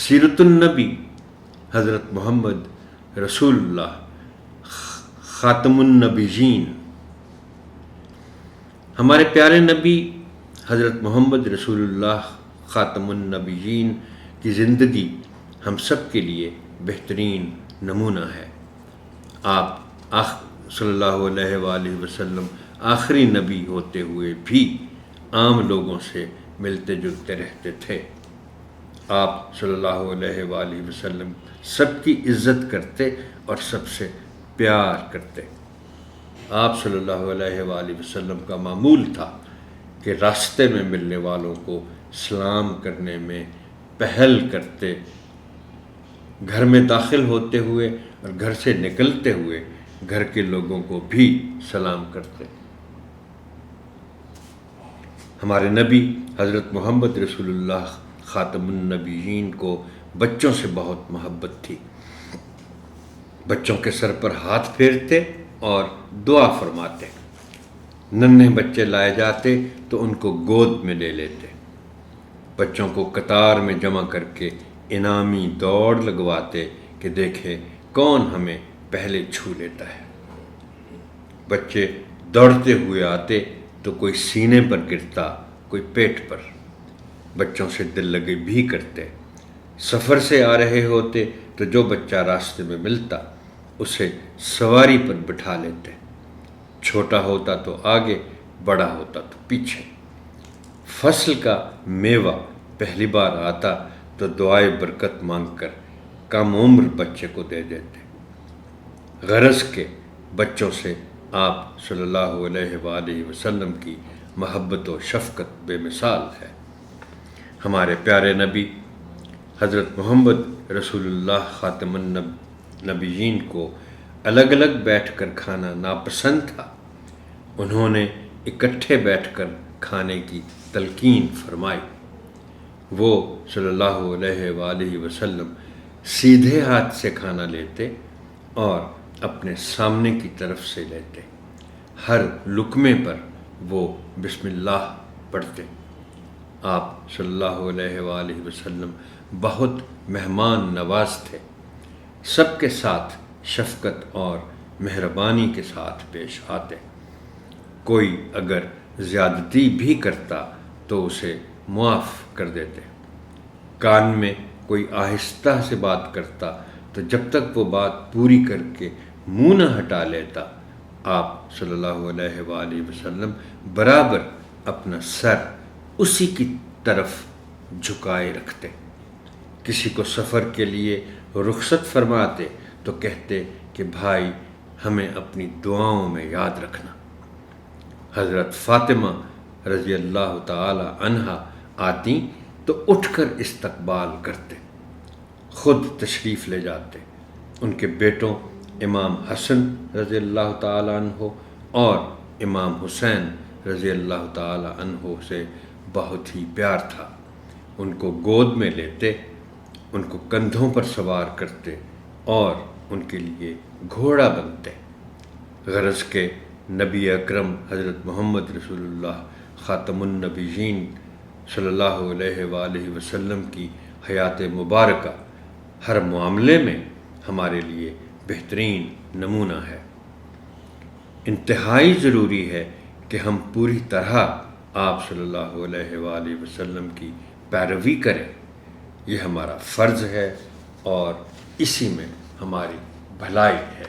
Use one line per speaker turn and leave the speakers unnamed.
سیرت النبی حضرت محمد رسول اللہ خاتم النبیین، ہمارے پیارے نبی حضرت محمد رسول اللہ خاتم النبیین کی زندگی ہم سب کے لیے بہترین نمونہ ہے۔ آپ صلی اللہ علیہ وآلہ وسلم آخری نبی ہوتے ہوئے بھی عام لوگوں سے ملتے جلتے رہتے تھے۔ آپ صلی اللہ علیہ وآلہ وسلم سب کی عزت کرتے اور سب سے پیار کرتے۔ آپ صلی اللہ علیہ وآلہ وسلم کا معمول تھا کہ راستے میں ملنے والوں کو سلام کرنے میں پہل کرتے، گھر میں داخل ہوتے ہوئے اور گھر سے نکلتے ہوئے گھر کے لوگوں کو بھی سلام کرتے۔ ہمارے نبی حضرت محمد رسول اللہ خاتم النبیین کو بچوں سے بہت محبت تھی۔ بچوں کے سر پر ہاتھ پھیرتے اور دعا فرماتے۔ ننھے بچے لائے جاتے تو ان کو گود میں لے لیتے۔ بچوں کو قطار میں جمع کر کے انعامی دوڑ لگواتے کہ دیکھیں کون ہمیں پہلے چھو لیتا ہے۔ بچے دوڑتے ہوئے آتے تو کوئی سینے پر گرتا، کوئی پیٹ پر۔ بچوں سے دل لگی بھی کرتے۔ سفر سے آ رہے ہوتے تو جو بچہ راستے میں ملتا اسے سواری پر بٹھا لیتے۔ چھوٹا ہوتا تو آگے، بڑا ہوتا تو پیچھے۔ فصل کا میوہ پہلی بار آتا تو دعائے برکت مانگ کر کم عمر بچے کو دے دیتے۔ غرض کے بچوں سے آپ صلی اللہ علیہ وآلہ وسلم کی محبت و شفقت بے مثال ہے۔ ہمارے پیارے نبی حضرت محمد رسول اللہ خاتم النبیین کو الگ الگ بیٹھ کر کھانا ناپسند تھا۔ انہوں نے اکٹھے بیٹھ کر کھانے کی تلقین فرمائی۔ وہ صلی اللہ علیہ وآلہ وسلم سیدھے ہاتھ سے کھانا لیتے اور اپنے سامنے کی طرف سے لیتے۔ ہر لقمے پر وہ بسم اللہ پڑھتے۔ آپ صلی اللہ علیہ وآلہ وسلم بہت مہمان نواز تھے۔ سب کے ساتھ شفقت اور مہربانی کے ساتھ پیش آتے۔ کوئی اگر زیادتی بھی کرتا تو اسے معاف کر دیتے۔ کان میں کوئی آہستہ سے بات کرتا تو جب تک وہ بات پوری کر کے منہ نہ ہٹا لیتا، آپ صلی اللہ علیہ وآلہ وسلم برابر اپنا سر اسی کی طرف جھکائے رکھتے۔ کسی کو سفر کے لیے رخصت فرماتے تو کہتے کہ بھائی ہمیں اپنی دعاؤں میں یاد رکھنا۔ حضرت فاطمہ رضی اللہ تعالی عنہا آتی تو اٹھ کر استقبال کرتے، خود تشریف لے جاتے۔ ان کے بیٹوں امام حسن رضی اللہ تعالی عنہ اور امام حسین رضی اللہ تعالی عنہ سے بہت ہی پیار تھا۔ ان کو گود میں لیتے، ان کو کندھوں پر سوار کرتے اور ان کے لیے گھوڑا بنتے۔ غرض کے نبی اکرم حضرت محمد رسول اللہ خاتم النبیین صلی اللہ علیہ وآلہ وسلم کی حیات مبارکہ ہر معاملے میں ہمارے لیے بہترین نمونہ ہے۔ انتہائی ضروری ہے کہ ہم پوری طرح آپ صلی اللہ علیہ وآلہ وسلم کی پیروی کریں۔ یہ ہمارا فرض ہے اور اسی میں ہماری بھلائی ہے۔